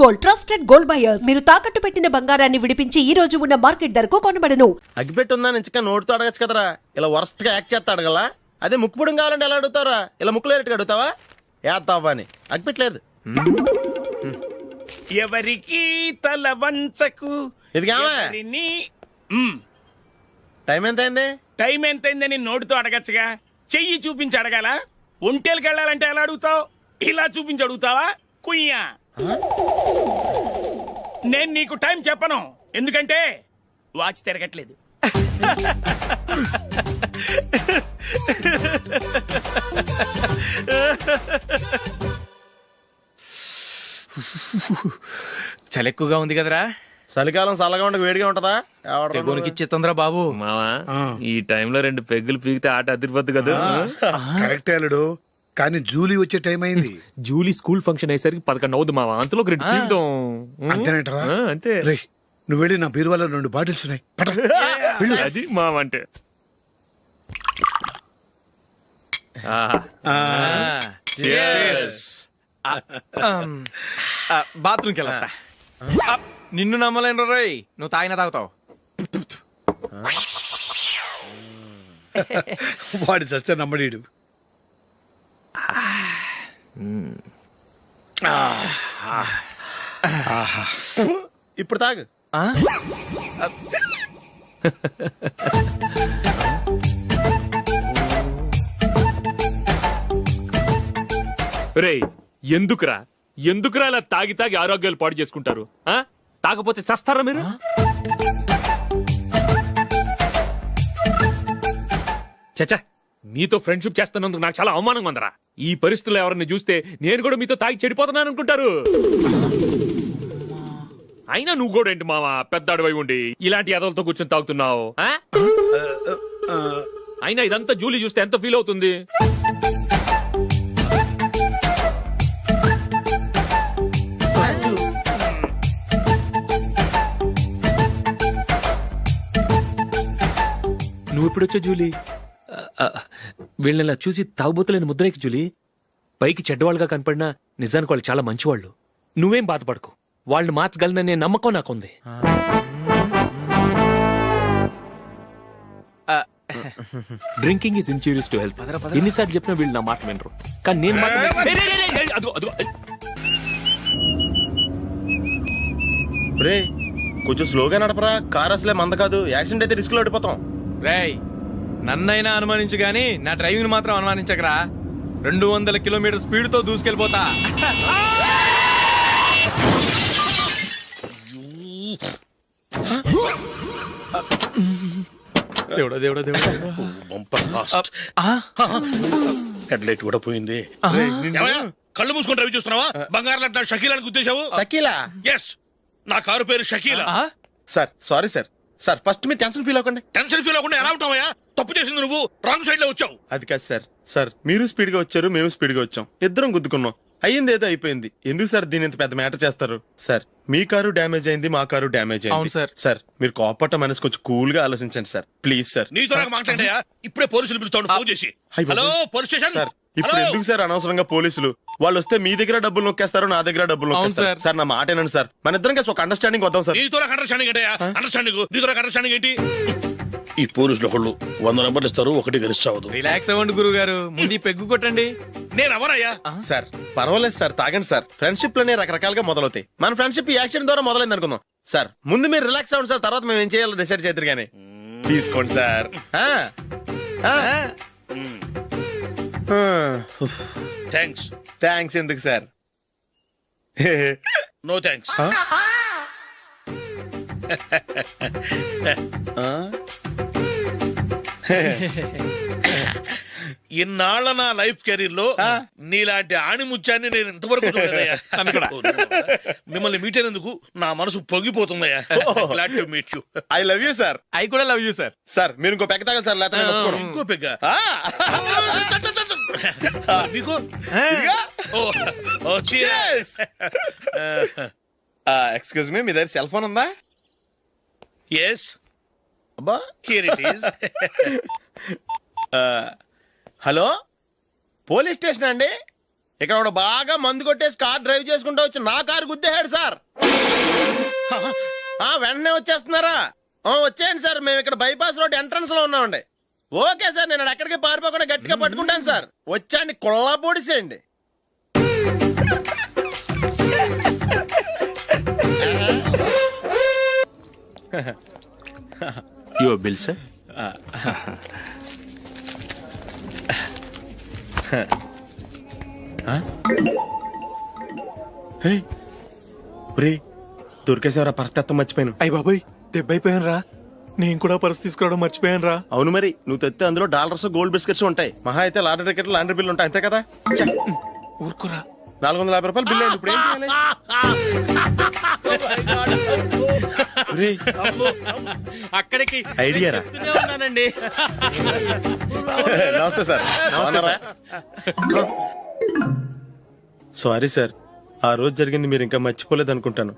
Gold, trusted gold buyers. మీరు తాకట్టు పెట్టిన బంగారాన్ని విడిపించి ఈ రోజు ఉన్న మార్కెట్ ధరకు కొనబడను. అగ్గిపెట్టుందా నుంచి నోటితో అడగచ్చు కదరా, ఇలా వరస్ట్ గా యాక్ట్ చేస్తా అడగలా. అదే ముక్కుపుడం కావాలంటే ఎలా అడుగుతారా, ఇలా ముక్కులేటట్టు అడుగుతావా? ఏత్తావా అని అగ్గిపెట్టలేదు. ఎవరికి తల వంచకు. ఇది కావా టైం ఎంత అయింది? టైం ఎంతైందని నోటితో అడగచ్చుగా, చెయ్యి చూపించి అడగాల. ఒంటేలకు వెళ్ళాలంటే ఎలా అడుగుతావు? ఇలా చూపించి అడుగుతావా? కుయ్యా, నేను నీకు టైం చెప్పను, ఎందుకంటే వాచ్ తిరగట్లేదు. చలి ఎక్కువగా ఉంది కదరా. చలికాలం చల్లగా ఉండక వేడిగా ఉంటదా? ఇచ్చేతుందిరా బాబు. మావా ఈ టైంలో 2 పెగ్గులు పీకితే ఆట అదిరిపోద్దు కదా. కరెక్ట్ అల్లుడు, కానీ జూలీ వచ్చే టైం అయింది. జూలీ స్కూల్ ఫంక్షన్ అయ్యేసరికి 11 అవుద్ది మావా, అంతలో 2 పీకుదాం. అంతేనంటవా? అంతే. రే, నువ్వు వెళ్ళి నా బీరువాలో 2 బాటిల్స్ ఉన్నాయి, పట. వెళ్ళు. అది మావా అంటే. బాత్రూమ్కి వెళ్ళా. నిన్ను నమ్మలేను రోయ్, నువ్వు తాగినా తాగుతావు. వాడి చస్తే నమ్మడీడు. ఇప్పుడు తాగు. రేయ్, ఎందుకురా ఇలా తాగి తాగి ఆరోగ్యాలు పాడు చేసుకుంటారు? తాగపోతే చస్తారా మీరు? చచ్చా, మీతో ఫ్రెండ్షిప్ చేస్తున్నందుకు నాకు చాలా అవమానంగా ఉందరా. ఈ పరిస్థితుల్లో ఎవరిని చూస్తే నేను కూడా మీతో తాగి చెడిపోతున్నాను అనుకుంటారు. అయినా నువ్వు కూడా ఏంటి మావా, పెద్ద అడవై ఉండి ఇలాంటి ఎదలతో కూర్చొని తాగుతున్నావు? అయినా ఇదంతా జూలీ చూస్తే ఎంత ఫీల్ అవుతుంది? నువ్వు ఎప్పుడొచ్చా జూలీ? వీళ్ళని చూసి తాగుబోతులేని ముద్రేకి జూలీ. పైకి చెడ్డవాళ్ళుగా కనపడినా నిజానికి వాళ్ళు చాలా మంచివాళ్ళు. నువ్వేం బాధపడకు, వాళ్ళని మార్చగలననే నమ్మకం నాకుంది. Drinking is injurious to health. ఎన్నిసార్లు చెప్పినా వీళ్ళు నా మాట వినరు, కానీ నేను మాత్రం. రే, కొంచెం స్లోగా నడపరా, కార్ అసలే మంద కాదు. యాక్సిడెంట్ అయితే రిస్క్ లో ఓడిపోతాం. రేయ్, నన్నైనా అనుమానించు గాని నా డ్రైవింగ్ మాత్రం అనుమానించకరా. 200 కిలోమీటర్ స్పీడ్ తో దూసుకెళ్ళిపోతా. దేవుడా దేవుడా దేవుడా, హెడ్ లైట్ కూడా పోయింది. కళ్ళు మూసుకొని రవి చూస్తున్నావా? బంగారం లాంటి షకీలాని గుర్తించావు? షకీలా? ఎస్, నా కారు పేరు Shakeela. Sir sorry sir. Sir first మీరు టెన్షన్ ఫీల్ అవ్వకండి. టెన్షన్ ఫీల్ అవ్వకుండా ఎలా ఉంటావయ్యా? తప్పు చేసింది నువ్వు, రాంగ్ సైడ్ లో వచ్చావు. అది కాదు సార్. సార్ మీరు స్పీడ్ గా వచ్చారు, మేము స్పీడ్ గా వచ్చాం, ఇద్దరం గుద్దుకున్నాం. అయ్యింది ఏదో అయిపోయింది. ఎందుకు సార్ దీని ఇంత పెద్ద మ్యాటర్ చేస్తారు? సార్ మీ కారు డ్యామేజ్ అయింది, మా కారు డ్యామేజ్ అయింది. సార్. సార్ మీరు కోపట్ట మనసు కొంచెం కూల్ గా ఆలోచించండి సార్, ప్లీజ్ సార్. నీతో నాకు మాట్లాడాయా? ఇప్పుడే పోలీసులు పిలుస్తాను, ఫోన్ చేసి. అయ్ బాబోయ్. Hello police station. సార్ ఇప్పుడు ఎందుకు సార్ అనవసరంగా పోలీసులు? వాళ్ళు వస్తే మీ దగ్గర డబ్బులు నొక్కేస్తారు, నా దగ్గర డబ్బులు నొక్కేస్తారు. సార్ నా మాట ఏనండి సార్, మన ఇద్దరం కలిసి ఒక అండర్స్టాండింగ్ వద్దాం సార్. నీతో నాకు అండర్స్టాండింగ్ ఏంటయ్యా? అండర్స్టాండింగ్ నీతో నాకు అండర్స్టాండింగ్ ఏంటి? ఈ పోలీసులు ఒకళ్ళు 100 నెంబర్లు ఇస్తారు, ఒకటి గెలిస్తావు. రిలాక్స్ అవ్వండి గురువు గారు, ముందు పెగ్గు కొట్టండి. నేను ఎవరయ్యా? సార్ పర్వాలేదు సార్, తాగండి సార్. ఫ్రెండ్షిప్ లోనే రకరకాలుగా మొదలవుతాయి. మన ఫ్రెండ్షిప్ ఈ యాక్సిడెంట్ ద్వారా మొదలైంది అనుకుందాం. సార్ ముందు మీరు రిలాక్స్ అవ్వండి సార్, తర్వాత మేము ఏం చేయాలో డిసైడ్ చేద్దరు గానీ. తీసుకోండి సార్. థ్యాంక్స్. థ్యాంక్స్ ఎందుకు సార్? No thanks. ఇన్నాళ్ళ నా లైఫ్ కెరీర్ లో నీలాంటి ఆణిముత్యాన్ని నేను ఇంతవరకు చూడలేదయ్యా. మిమ్మల్ని మీట్ అయినందుకు నా మనసు పొంగిపోతుందయ్యా. Glad to meet you. I love you sir. I కూడా లవ్ యూ సార్. సార్ మీరు ఇంకో పెగ్గ తాగండి సార్, లేకపోతే నేను ఒప్పుకోను. ఇంకో పెగ్గ మీకు? ఎక్స్క్యూజ్ మీ, మీ దగ్గర సెల్ ఫోన్ ఉందా? ఎస్, అబ్బా here it is. Hello, police station అండి? ఇక్కడ ఒకడు బాగా మందు కొట్టేసి కార్ డ్రైవ్ చేసుకుంటూ వచ్చి నా కారు గుద్దేశాడు సార్. వెంటనే వచ్చేస్తున్నారా? వచ్చేయండి సార్, మేము ఇక్కడ బైపాస్ రోడ్ ఎంట్రన్స్ లో ఉన్నామండి. ఓకే సార్, నేను ఎక్కడికి పారిపోకుండా గట్టిగా పట్టుకుంటాను సార్. వచ్చాండి, కుళ్ళా పొడిసేయండి. Your bill sir. దొరికేసేవరా, పరిస్థితి మర్చిపోయాను. అయ్య బాబాయ్, దెబ్బైపోయాను రా. నేను కూడా పర్స్ తీసుకురావడం మర్చిపోయాను రా. అవును మరి, నువ్వు తెస్తే అందులో డాలర్స్ గోల్డ్ బిస్కెట్స్ ఉంటాయి. మహా అయితే లాటరీ టికెట్ లాండ్రీ బిల్లు ఉంటాయి, అంతే కదా. ఊరుకురా. 450 రూపాయలు బిల్లు అయింది. ఇప్పుడు ఏం చేయాలి? ఒరేయ్, అక్కడికి ఐడియా రా. ఉన్నానండి. నమస్తే సార్. సారీ సార్, ఆ రోజు జరిగింది మీరు ఇంకా మర్చిపోలేదు అనుకుంటాను.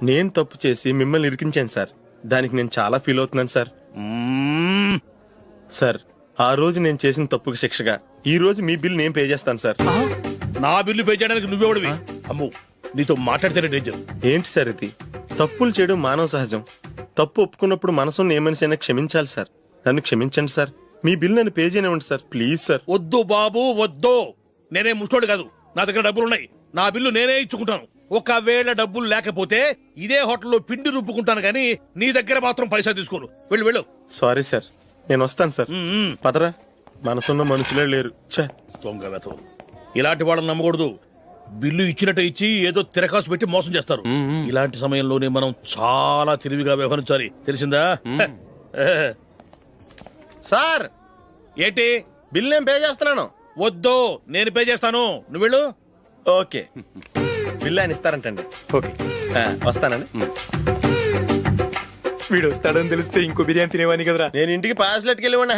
నేను తప్పు చేసి మిమ్మల్ని ఇరికించాను సార్. దానికి నేను చాలా ఫీల్ అవుతున్నాను సార్. సార్, ఆ రోజు నేను చేసిన తప్పుకి శిక్షగా ఈ రోజు మీ బిల్ నేను పే చేస్తాను సార్. నా బిల్లు పే చేయడానికి నువ్వెవడివి? అమ్ము, నీతో మాట్లాడితేనే డేంజర్. ఏంటి సార్ ఇది? తప్పులు చేయడం మానవ సహజం. తప్పు ఒప్పుకున్నప్పుడు మనసుని ఏ మనిషి అయినా క్షమించాలి సార్. నన్ను క్షమించండి సార్. మీ బిల్ నన్ను పే చేయనివ్వండి సార్, ప్లీజ్ సార్. వద్దు బాబు, వద్దు. నేనే ముష్టోడు కాదు, నా దగ్గర డబ్బులు ఉన్నాయి. నా బిల్లు నేనే ఇచ్చుకుంటాను. ఒకవేళ డబ్బులు లేకపోతే ఇదే హోటల్లో పిండి రుబ్బుకుంటాను, కానీ నీ దగ్గర మాత్రం పైసా తీసుకోను. వెళ్ళు వెళ్ళు. సారీ సార్, నేను వస్తాను సార్. పదరా, మనసున్న మనుషులే లేరు. ఛే, దొంగ వెతవు. ఇలాంటి వాళ్ళని నమ్మకూడదు. బిల్లు ఇచ్చినట్టు ఇచ్చి ఏదో తిరకాసు పెట్టి మోసం చేస్తారు. ఇలాంటి సమయంలోనే మనం చాలా తెలివిగా వ్యవహరించాలి, తెలిసిందా? సార్ ఏంటి? బిల్ నేను పే చేస్తున్నాను. వద్దు, నేను పే చేస్తాను, నువ్వు వెళ్ళు. ఓకే, బిల్ ఆయన ఇస్తారంటండి. ఓకే, వస్తానండి. వీడు వస్తాడని తెలిస్తే ఇంకో బిర్యానీ తినేవాని కదరా. నేను ఇంటికి పాస్లెట్కి వెళ్ళి ఉన్నా.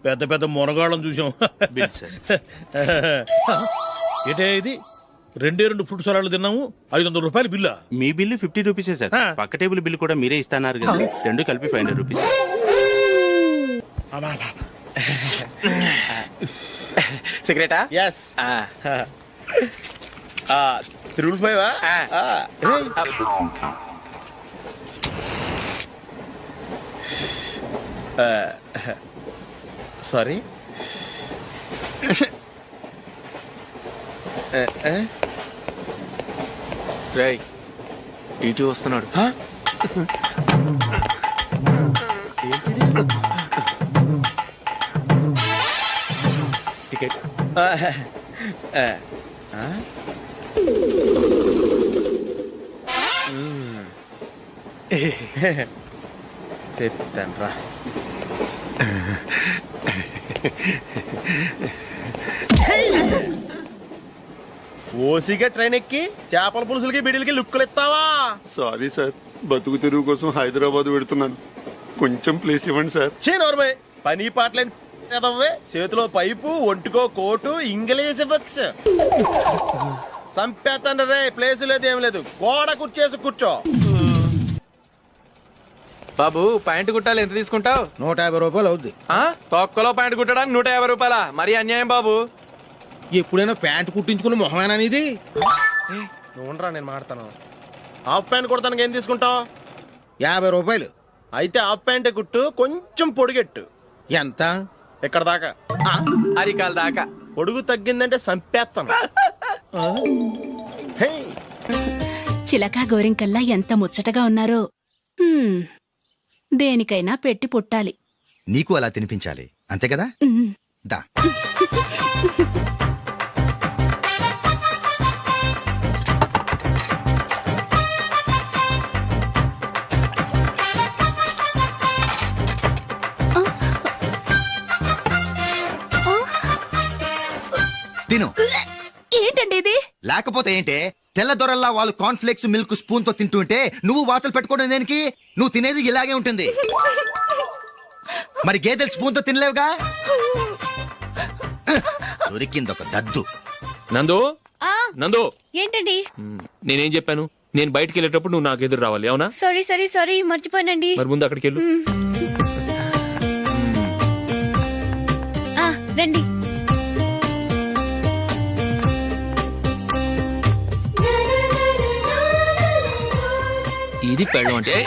పెద్ద పెద్ద మునగాళ్ళం చూసాం. Bill sir. ఏంటే ఇది? 2 ఫుడ్ సలాడ్లు తిన్నాము, 500 రూపాయలు బిల్లా? మీ బిల్లు 50 రూపీసే సార్. పక్క టేబుల్ బిల్లు కూడా మీరే ఇస్తాన్నారు కదా, రెండు కలిపి 500 రూపీస్. సిగరెటా? ఎస్. 355. సారీ. రేయ్, టీటీ వస్తున్నాడు. టికెట్. చెప్తాను రా. ఓసిగా ట్రైన్ ఎక్కి చేపల పులుసులకి బిడిలకి లుక్కులు ఇస్తావా? సారీ సార్, బతుకు తెరువు కోసం హైదరాబాద్ పెడుతున్నాను, కొంచెం ప్లేస్ ఇవ్వండి సార్. నోర్మే, పని పాటలేని ఎదవ్వే. చేతిలో పైపు, ఒంటికో కోటు, ఇంగ్లీష్ బుక్స్. సంపేతండ్రి రే, ప్లేస్ లేదు ఏం లేదు. గోడ కుర్చేసి కూర్చో. బాబు, ప్యాంటు కుట్టాలి, ఎంత తీసుకుంటావు? 150 రూపాయలు అవుద్ది. తొక్కలో ప్యాంటు కుట్టడానికి 150 రూపాయల? మరి అన్యాయం బాబు. ఎప్పుడైనా ప్యాంట్ కుట్టించుకున్న మొహమేనా ఇది? నువ్వురా, నేను మాడతాను. హాఫ్ ప్యాంట్ కుడతానికి ఏం తీసుకుంటావు? 50 రూపాయలు. అయితే హాఫ్ ప్యాంటే కుట్టు, కొంచెం పొడిగెట్టు. ఎంత? ఎక్కడ దాకా? అరికాల దాకా. పొడుగు తగ్గిందంటే సంపేస్తాను. హే, చిలకా గోరింకల్లా ఎంత ముచ్చటగా ఉన్నారో. దేనికైనా పెట్టి పుట్టాలి. నీకు అలా తినిపించాలి, అంతే కదా? దా. తిను. ఏంటండి ఇది? లేకపోతే ఏంటే, తెల్లదొరల్లా వాళ్ళు కార్న్ఫ్లేక్స్ మిల్క్ స్పూన్ తో తింటుంటే నువ్వు వాతలు పెట్టుకోవడం దేనికి? నువ్వు తినేది ఇలాగే ఉంటుంది. మరి గేదెలు స్పూన్ తో తినలేవుగా. దొరికింది ఒక దద్దు. నందు, నందు, ఏంటండి? నేనేం చెప్పాను? నేను బయటికి వెళ్ళేటప్పుడు నువ్వు నాకు ఎదురు రావాలి, అవునా? సారీ మర్చిపోయానండి. మరి ముందు అక్కడికి వెళ్ళు. రండి. ఇది పెళ్ళం అంటే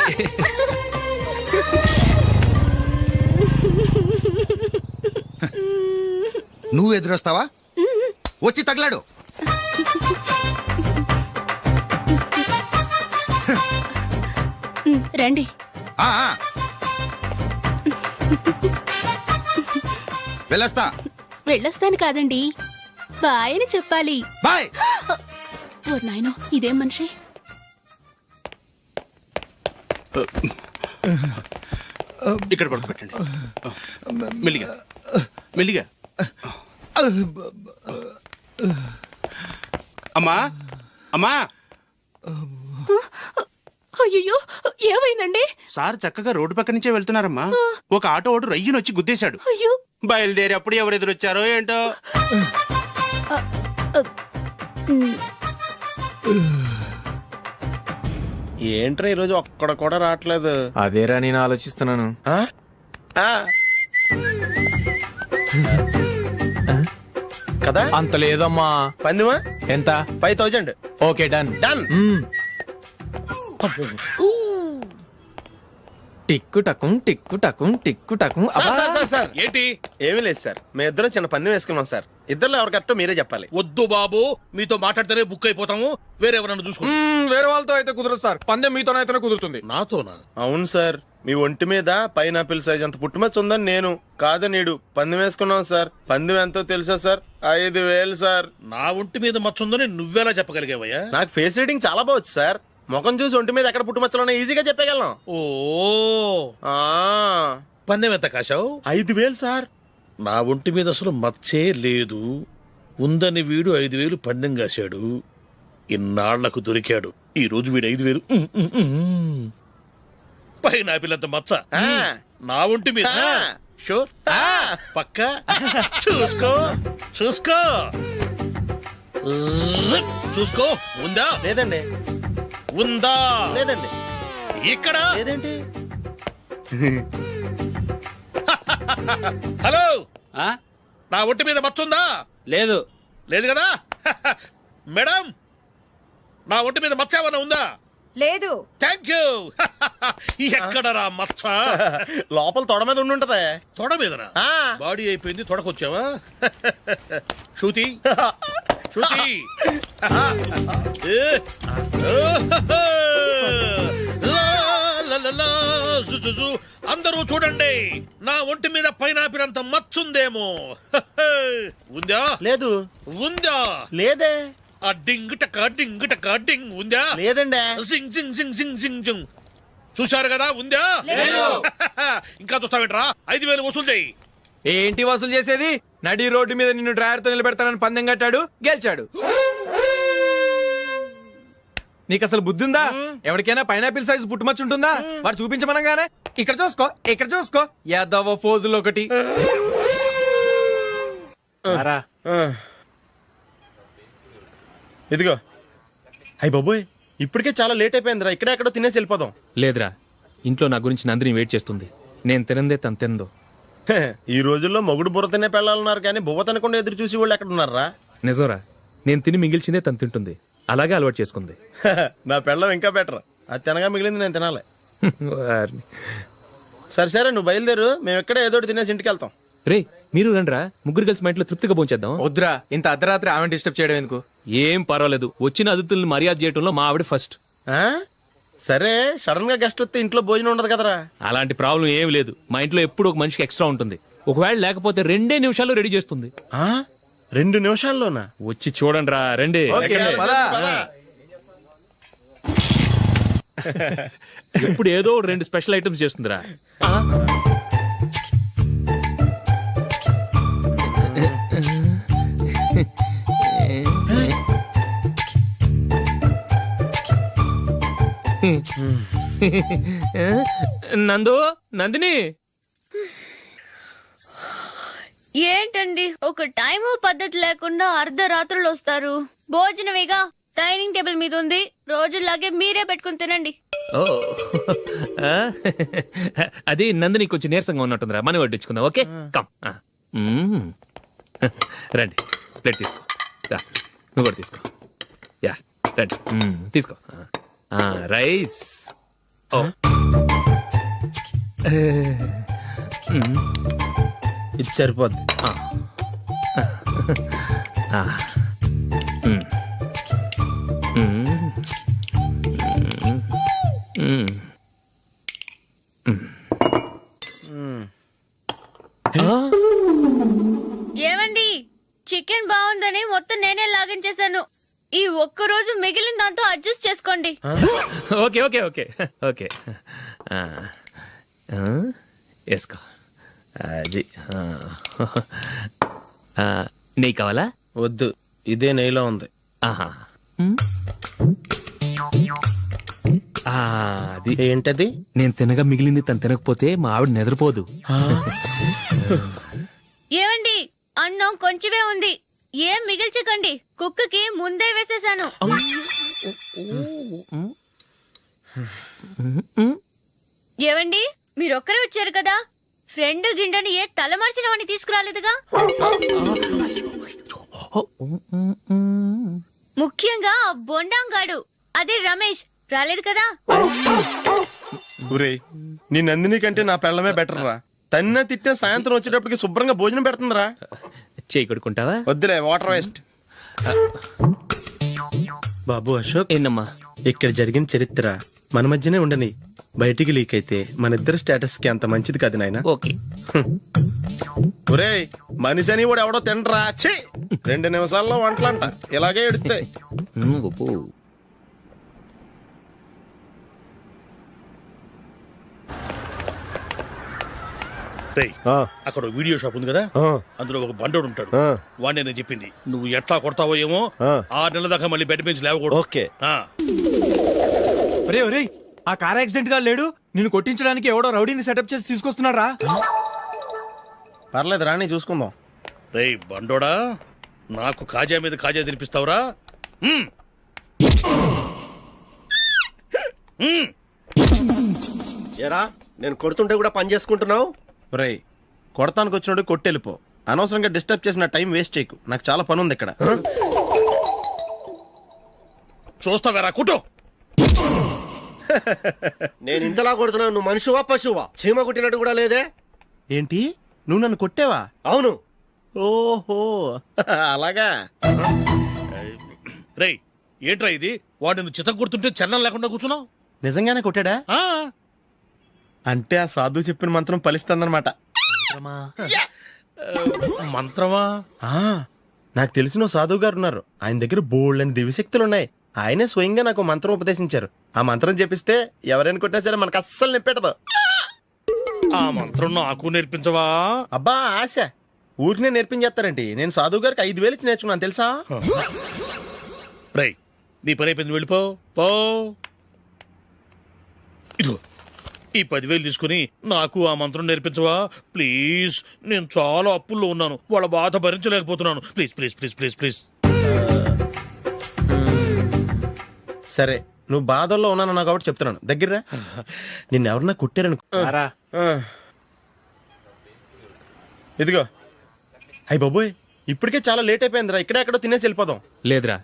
నువ్వు ఎదురొస్తావా? వచ్చి తగలాడు. రండి. ఆ, ఆ. వెళ్ళొస్తా. వెళ్ళొస్తాను కాదండి, బాయ్ అని చెప్పాలి. బాయ్. ఓ నాయనో, ఇదేం మనిషి. ఇక్కడ పడుకోబెట్టండి. మెల్లిగా మెల్లిగా. అమ్మా అమ్మా, అయ్యో, ఏమైందండి? సార్ చక్కగా రోడ్డు పక్క నుంచే వెళ్తున్నారమ్మా. ఒక ఆటో ఓడు రయ్యను వచ్చి గుద్దేశాడు. అయ్యో. బయలుదేరి అప్పుడు ఎవరు ఎదురొచ్చారో ఏంటో. ఏంట్రా ఈరోజు ఒక్కడ కూడా రావట్లేదు. అదేరా నేను ఆలోచిస్తున్నాను. ఆ? ఆ. కదా అంత లేదమ్మా. పందిమా ఎంత? 5000. Okay done. డన్. టిక్కు టకుం టిక్కు టకుం టిక్కు టకుం. సార్ ఏంటి? ఏమీ లేదు సార్, మేము ఇద్దరం చిన్న పందెం వేసుకున్నాం సార్. ఇద్దరు ఎవరు కరెక్టో మీరే చెప్పాలి. వద్దు బాబు, మీతో మాట్లాడితేనే బుక్ అయిపోతాము. వేరెవరన్నా చూసుకోండి. వేరే వాళ్ళతో అయితే కుదరదు సార్, పందెం మీతోనైతేనే కుదురుతుంది. నాతోనా? అవును సార్, మీ ఒంటి మీద పైనాపిల్ సైజ్ అంత పుట్టుమచ్చ ఉందని నేను కాదనీడు పందెం వేసుకున్నాం సార్. పందెం ఎంతో తెలుసా సార్? 5000 సార్. నా ఒంటి మీద మచ్చుందని నువ్వెలా చెప్పగలిగావయ్యా? నాకు ఫేస్ రీడింగ్ చాలా బాగుంది సార్. ముఖం చూసి ఒంటి మీద ఎక్కడ పుట్టుమచ్చలో ఈజీగా చెప్పగలను. ఓ, ఆ, పందెం ఎంత కాశావు? 5000 సార్. నా ఒంటి మీద అసలు మచ్చే లేదు. ఉందని వీడు 5000 పందెం కాశాడు. ఇన్నాళ్లకు దొరికాడు. ఈ రోజు వీడు 5000. పైన పిల్లంత మచ్చ ఆ. నా ఒంటి మీద. ఆ. షూర్? ఆ. పక్క చూసుకో చూసుకో జిప్. చూసుకో. ఉందా? లేదండి. ఉందా? లేదండి. ఇక్కడ లేదేంటి? హలో, నా ఒంటి మీద మచ్చుందా? లేదు. లేదు కదా? మేడం, నా ఒంటి మీద మచ్చ ఏమన్నా ఉందా? లేదు. Thank you. ఎక్కడరా మచ్చ? లోపల తొడ మీద ఉండుంటదే. తొడ మీదనా? ఆ. బాడీ అయిపోయింది, తొడకొచ్చావా? శృతి శృతి. ఏ. లా, లా, లా, లా, జు, జు, జు. అందరూ చూడండి, నా ఒంటి మీద పైనాపిల్ అంత మచ్చుందేమో. ఉందా? లేదు. ఉందా? లేదే. ఆ డింగ్ టక డింగ్ టక డింగ్. ఉందా? లేదండి. జింగ్ జింగ్ జింగ్ జింగ్ జింగ్ జింగ్. చూశారు కదా? ఉందా? ఇంకా చూస్తావేంట్రా? 5000 వసూలు చేయి. ఏంటి వసూలు చేసేది? నడి రోడ్డు మీద నిన్ను డ్రైవర్ తో నిలబెడతానని పందెం కట్టాడు, గెలిచాడు. నీకు అసలు బుద్ధి ఉందా? ఎవరికైనా పైనాపిల్ సైజ్ పుట్టుమచ్చు ఉంటుందా? వాడు చూపించమనగానే ఇక్కడ చూసుకో, ఇక్కడ చూసుకో, యాదవ ఫోజులు ఒకటి. రా. ఇదిగో. అయ్య బాబోయ్, ఇప్పటికే చాలా లేట్ అయిపోయిందిరా. ఇక్కడే ఎక్కడో తినేసి వెళ్ళిపోదాం. లేదురా, ఇంట్లో నా గురించి నందిని వెయిట్ చేస్తుంది. నేను తినందే తను తిందో. హే, ఈ రోజుల్లో మొగుడు బుర్ర తినే పెళ్ళాలన్నారు కానీ బువ్వ తినకుండా ఎదురు చూసి వాళ్ళు ఎక్కడ ఉన్నారా? నిజంరా, నేను తిని మిగిల్చిందే తను తింటుంది. అలాగే అలవాటు చేసుకుంది. నా పెళ్ళం ఇంకా బెటర్. అది తినగా మిగిలింది నేను తినాలి. వారిని. సరే సరే, నువ్వు బయలుదేరు. మేము ఎక్కడ ఏదో ఒకటి తినేసి ఇంటికి వెళ్తాం. రే, మీరు రండిరా, ముగ్గురు కలిసి మా ఇంట్లో తృప్తిగా పోంచేద్దాం. వద్దురా, ఇంత అర్ధరాత్రి ఆమె డిస్టర్బ్ చేయడం ఎందుకు? ఏం పర్వాలేదు, వచ్చిన అతిథుల్ని మర్యాద చేయడంలో మా ఆవిడ ఫస్ట్. ఆ? సరే, సడన్ గా గెస్ట్ వస్తే ఇంట్లో భోజనం ఉండదు కదరా. అలాంటి ప్రాబ్లం ఏం లేదు. మా ఇంట్లో ఎప్పుడు ఒక మనిషికి ఎక్స్ట్రా ఉంటుంది. ఒకవేళ లేకపోతే 2 నిమిషాల్లో రెడీ చేస్తుంది. ఆ? 2 నిమిషాల్లోనా? వచ్చి చూడండి రా, రండి. ఓకే, పద. ఇప్పుడు ఏదో 2 స్పెషల్ ఐటమ్స్ చేస్తుందిరా. నందు, నందిని. ఏంటండి, ఒక టైము పద్ధతి లేకుండా అర్ధరాత్రులు వస్తారు. భోజనమేగా డైనింగ్ టేబుల్ మీద ఉంది. రోజులాగే మీరే పెట్టుకుని తినండి. ఓ, అది నందిని కొంచెం నీరసంగా ఉన్నట్టుందిరా. మనీ వడ్డించుకుందాం. Okay, come. రండి, ప్లేట్ తీసుకో. రా, నువ్వు కూడా తీసుకో. యా, రండి, తీసుకో. రైస్. ఇది సరిపోద్ది. ఏమండి, చికెన్ బాగుందని మొత్తం నేనే లాగించేశాను. ఈ ఒక్క రోజు మిగిలిన దాంతో అడ్జస్ట్ చేసుకోండి. ఓకే ఓకే ఓకే ఓకే వేసుకో. అది నెయ్యి కావాలా? వద్దు, ఇదే నెయ్యిలో ఉంది. ఆహా. అది ఏంటది? నేను తినగా మిగిలింది తను తినకపోతే మా ఆవిడ నిద్రపోదు. ఏమండి, అన్నం కొంచెమే ఉంది, ఏం మిగిల్చకండి. కుక్కకి ముందే వేసేసాను. ఏవండి, మీరొక్కరే వచ్చారు కదా, ఫ్రెండ్ గిండెని ఏ తలమార్చిన వాడిని తీసుకురాలేదుగా. ముఖ్యంగా ఆ బొండాంగాడు, అదే రమేష్, రాలేదు కదా. ఊరే, నీ నందిని కంటే నా పెళ్ళమే బెటర్ రా. తన్న తిట్టిన సాయంత్రం వచ్చేటప్పటికి శుభ్రంగా భోజనం పెడుతుందిరా. చేయి కొడుకుంటావా? వద్దులే, వాటర్ వేస్ట్. బాబు అశోక్, ఏందమ్మా? ఇక్కడ జరిగిన చరిత్ర మన మధ్యనే ఉండని, బయటికి లీక్ అయితే మన ఇద్దరు స్టేటస్ కి అంత మంచిది కాదు నాయన. ఓకే. ఒరే, మనిషి అని కూడా ఎవడో తినరా. ఛీ, 2 నిమిషాల్లో వంటలంట ఇలాగే ఎడితే. అక్కడ వీడియో షాప్ ఉంది కదా, అందులో ఒక బండోడు ఉంటాడు. వాడిని నేను చెప్పింది, నువ్వు ఎట్లా కొడతావో ఏమో, 6 నెలల దాకా మళ్ళీ బెడ్ బెంచ్ లేవకూడదు. ఓకే. ఒరే ఒరే, ఆ కార్ యాక్సిడెంట్ గా లేడు, నిన్ను కొట్టించడానికి ఎవడో రౌడీని సెటప్ చేసి తీసుకొస్తున్నాడు రా. పర్లేదు రాని, చూసుకుందాం. రేయ్ బండోడా, నాకు కాజా మీద కాజా తినిపిస్తావురా? ఏరా, నేను కొడుతుంటే కూడా పని చేసుకుంటున్నావు? రే, కొడతానికి వచ్చినోడు కొట్టెళ్ళిపో. అనవసరంగా డిస్టర్బ్ చేసిన టైం వేస్ట్ చేయకు, నాకు చాలా పని ఉంది ఇక్కడ. చూస్తావేరా కుట్టు. నేను ఇంతలా కొడుతున్నావు, నువ్వు మనిషివా పశువా? చీమ కుట్టినట్టు కూడా లేదే. ఏంటి, నువ్వు నన్ను కొట్టేవా? అవును. ఓహో, అలాగా. రేయ్, ఏంట్రా ఇది? వాడు నువ్వు చిత్త కొడుతుంటే చలనం లేకుండా కూర్చున్నావు. నిజంగానే కొట్టాడా? అంటే ఆ సాధువు చెప్పిన మంత్రం ఫలిస్తుందన్నమాట. మంత్రమా? నాకు తెలిసిన సాధువు గారు ఉన్నారు, ఆయన దగ్గర బోల్డని దివ్యశక్తులు ఉన్నాయి. ఆయనే స్వయంగా నాకు మంత్రం ఉపదేశించారు. ఆ మంత్రం చెప్పిస్తే ఎవరైనా కొట్టినా సరే మనకు అస్సలు నిప్పెట్టదు. ఆ మంత్రం నాకు నేర్పించవా? అబ్బా ఆశ, ఊరినే నేర్పించేస్తారండి. నేను సాధువు గారికి 5,000 ఇచ్చి నేర్చుకున్నాను తెలుసా. రేయ్, నీ పని అయిపోయింది, వెళ్ళిపో. పో. ఇదిగో ఈ 10,000 తీసుకుని నాకు ఆ మంత్రం నేర్పించవా ప్లీజ్? నేను చాలా అప్పుల్లో ఉన్నాను, వాళ్ళ బాధ భరించలేకపోతున్నాను. Please please please please please. సరే, నువ్వు బాధల్లో ఉన్నాను నాకు కాబట్టి చెప్తున్నాను. దగ్గర నిన్ను ఎవరన్నా కుట్టారనుకో. ఇదిగో. అయ్యి బాబోయ్, ఇప్పటికే చాలా లేట్ అయిపోయిందిరా. ఇక్కడే ఎక్కడో తినేసి వెళ్ళిపోదాం. లేదురా,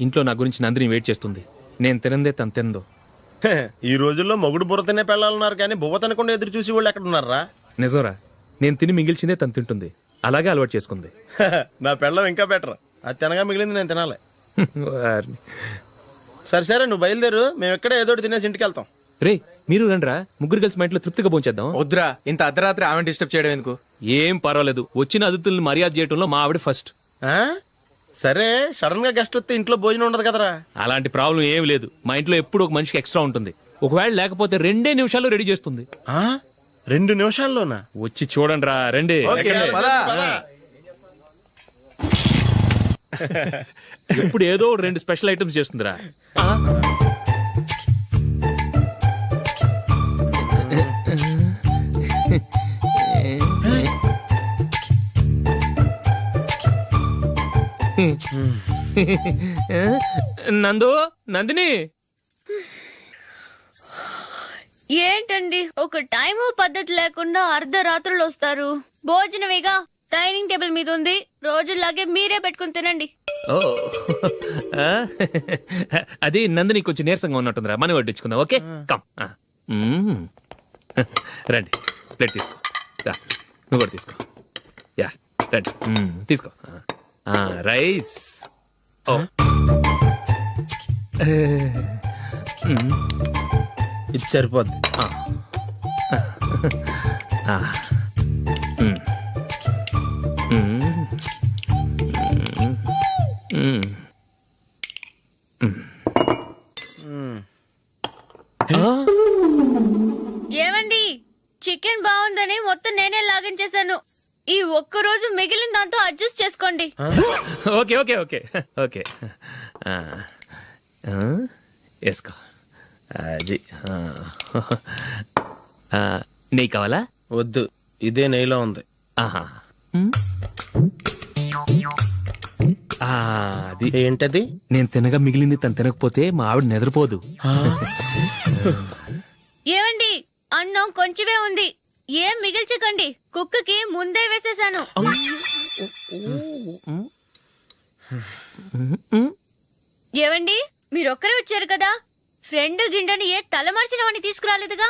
ఇంట్లో నా గురించి నందిని వెయిట్ చేస్తుంది. నేను తినందే తను తిందో. ఈ రోజుల్లో మొగుడు బుర్ర తినే పెళ్ళాలన్నారు కానీ బువ్వ తినకుండా ఎదురు చూసి వాళ్ళు ఎక్కడ ఉన్నారా? నిజంరా, నేను తిని మిగిల్చిందే తను తింటుంది. అలాగే అలవాటు చేసుకుంది. నా పెళ్ళం ఇంకా బెటర్. అది తినగా మిగిలింది నేను తినాలి. సరే సరే, నువ్వు బయలుదేరు, మేము ఎక్కడే ఏదో తినేసి ఇంటికి వెళ్తాం. రే, మీరు రండిరా, ముగ్గురు కలిసి మా ఇంట్లో తృప్తిగా పోంచేద్దాం. వద్దురా, ఇంత అర్ధరాత్రి ఆమె డిస్టర్బ్ చేయడం ఎందుకు? ఏం పర్వాలేదు, వచ్చిన అతిథుల్ని మర్యాద చేయడంలో మా ఆవిడ ఫస్ట్. సరే, సడన్ గా గెస్ట్ వస్తే ఇంట్లో భోజనం ఉండదు కదరా. అలాంటి ప్రాబ్లం ఏం లేదు. మా ఇంట్లో ఎప్పుడు ఒక మనిషికి ఎక్స్ట్రా ఉంటుంది. ఒకవేళ లేకపోతే 2 నిమిషాల్లో రెడీ చేస్తుంది. 2 నిమిషాల్లోనా? వచ్చి చూడండి రా, రండి. ఇప్పుడు ఏదో 2 స్పెషల్ ఐటమ్స్ చేస్తుందిరా. నందు, నందిని. ఏంటండి, ఒక టైము పద్ధతి లేకుండా అర్ధరాత్రులు వస్తారు. భోజనమేగా, డైనింగ్ టేబుల్ మీద ఉంది, రోజుల్లాగే మీరే పెట్టుకుని తినండి. ఓ, అది నందిని కొంచెం నీరసంగా ఉన్నట్టుందిరా, మనం వడ్డించుకుందాం. Okay, come. మ్మ్. రండి ప్లేట్ తీసుకో రా, నువ్వు కూడా తీసుకో యా రండి తీసుకో రైస్ ఓ ఇది సరిపోద్ది. ఏమండి చికెన్ బాగుందని మొత్తం నేనే లాగించేశాను. ఈ ఒక్క రోజు మిగిలిన దాంతో అడ్జస్ట్ చేసుకోండి. ఓకే ఓకే ఓకే ఓకే వేసుకో అది నెయ్యి కావాలా? వద్దు, ఇదే నెయ్యిలో ఉంది. ఆహా అది ఏంటది? నేను తినగా మిగిలింది తను తినకపోతే మా ఆవిడ నిద్రపోదు. ఏమండి అన్నం కొంచెమే ఉంది, ఏం మిగిల్చకండి. కుక్కకి ముందే వేసేసాను. ఏవండి మీరొక్కరే వచ్చారు కదా, ఫ్రెండ్ గిండెని ఏ తలమార్చిన వాడిని తీసుకురాలేదుగా.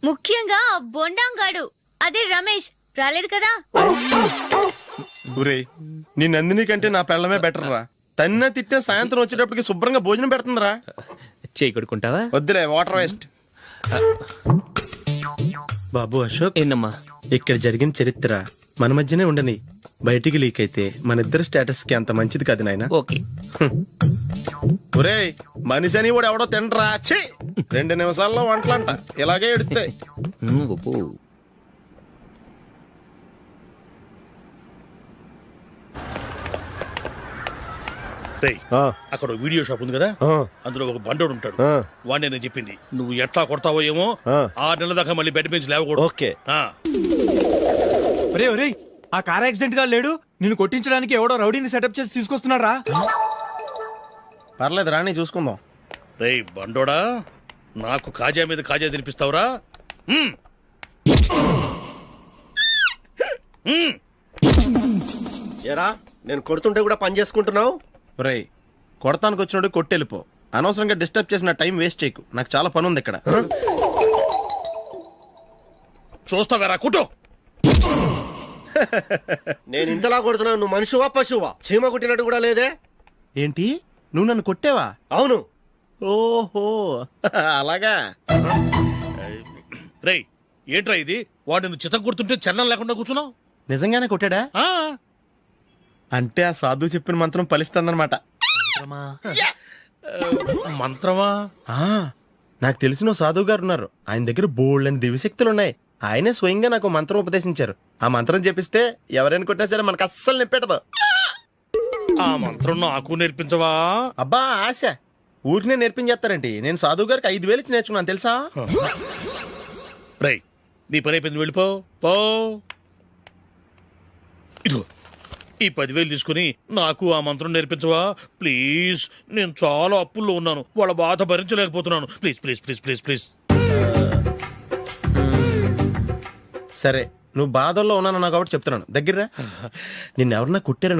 ముఖ్యంగా ఆ బొండాంగాడు అదే రమేష్ రాలేదు కదా. ఊరే నీ నందిని కంటే నా పెళ్ళమే బెటర్ రా. తన్న తిట్టిన సాయంత్రం వచ్చేటప్పటికి శుభ్రంగా భోజనం పెడుతుందిరా. చేయి కొడుకుంటావా? వద్దులే, వాటర్ వేస్ట్. బాబు అశోక్, ఏంటమ్మా? ఇక్కడ జరిగిన చరిత్ర మన మధ్యనే ఉండని, బయటికి లీక్ అయితే మన ఇద్దరు స్టేటస్ కి అంత మంచిది కాదు నాయన. ఓకే ఒరే మనిషి అని కూడా ఎవడో తినరా. ఛీ 2 నిమిషాల్లో వంటలంట ఇలాగే ఎడుతాయి. రేయ్, అక్కడ ఓ వీడియో షాప్ ఉంది కదా, అందులో ఒక బండోడు ఉంటాడు. వాడిని నేను చెప్పింది నువ్వు ఎట్లా కొడతావో ఏమో. 6 నెలల దాకా మళ్ళీ బెడ్ పెంచి లేవకూడదు. ఓకే. ఒరే ఒరే ఆ కార్ యాక్సిడెంట్ గా లేడు, నిన్ను కొట్టించడానికి ఎవడో రౌడీని సెటప్ చేసి తీసుకొస్తున్నాడు రా. పర్లేదు రాని చూసుకుందాం. రేయ్ బండోడా, నాకు కాజా మీద కాజా తినిపిస్తావురా? ఏరా నేను కొడుతుంటే కూడా పని చేసుకుంటున్నావు. రేయ్ కొడతానికి వచ్చినోడు కొట్టెళ్ళిపో. అనవసరంగా డిస్టర్బ్ చేసిన టైం వేస్ట్ చేయకు, నాకు చాలా పని ఉంది ఇక్కడ. చూస్తావేరా కుట్టు. నేను ఇంతలా కొడుతున్నావు, నువ్వు మనిషివా పశువా? చీమ కుట్టినట్టు కూడా లేదే. ఏంటి నువ్వు నన్ను కొట్టేవా? అవును. ఓహో అలాగా. రేయ్ ఏంట్రా ఇది, వాడు నువ్వు చిత్త కొడుతుంటే చలనం లేకుండా కూర్చున్నావు. నిజంగానే కొట్టాడా? అంటే ఆ సాధువు చెప్పిన మంత్రం ఫలిస్తుందన్నమాట. మంత్రమా? నాకు తెలిసిన ఓ సాధువు గారు ఉన్నారు, ఆయన దగ్గర బోల్డ్ అని దివ్యశక్తులు ఉన్నాయి. ఆయనే స్వయంగా నాకు మంత్రం ఉపదేశించారు. ఆ మంత్రం చెప్పిస్తే ఎవరైనా కొట్టినా సరే మనకు అస్సలు నిప్పెట్టదు. ఆ మంత్రం నాకు నేర్పించవా? అబ్బా ఆశ, ఊరినే నేర్పించేస్తారండి. నేను సాధువు గారికి 5,000 ఇచ్చి నేర్చుకున్నాను తెలుసా. రేయ్ నీ పని అయిపోయింది, వెళ్ళిపో పో. ఇదిగో ఈ 10,000 తీసుకుని నాకు ఆ మంత్రం నేర్పించవా ప్లీజ్. నేను చాలా అప్పుల్లో ఉన్నాను, వాళ్ళ బాధ భరించలేకపోతున్నాను. Please please please please please. సరే నువ్వు బాధల్లో ఉన్నాను నాకు కాబట్టి చెప్తున్నాను. దగ్గర నిన్ను ఎవరన్నా కుట్టారనుకో,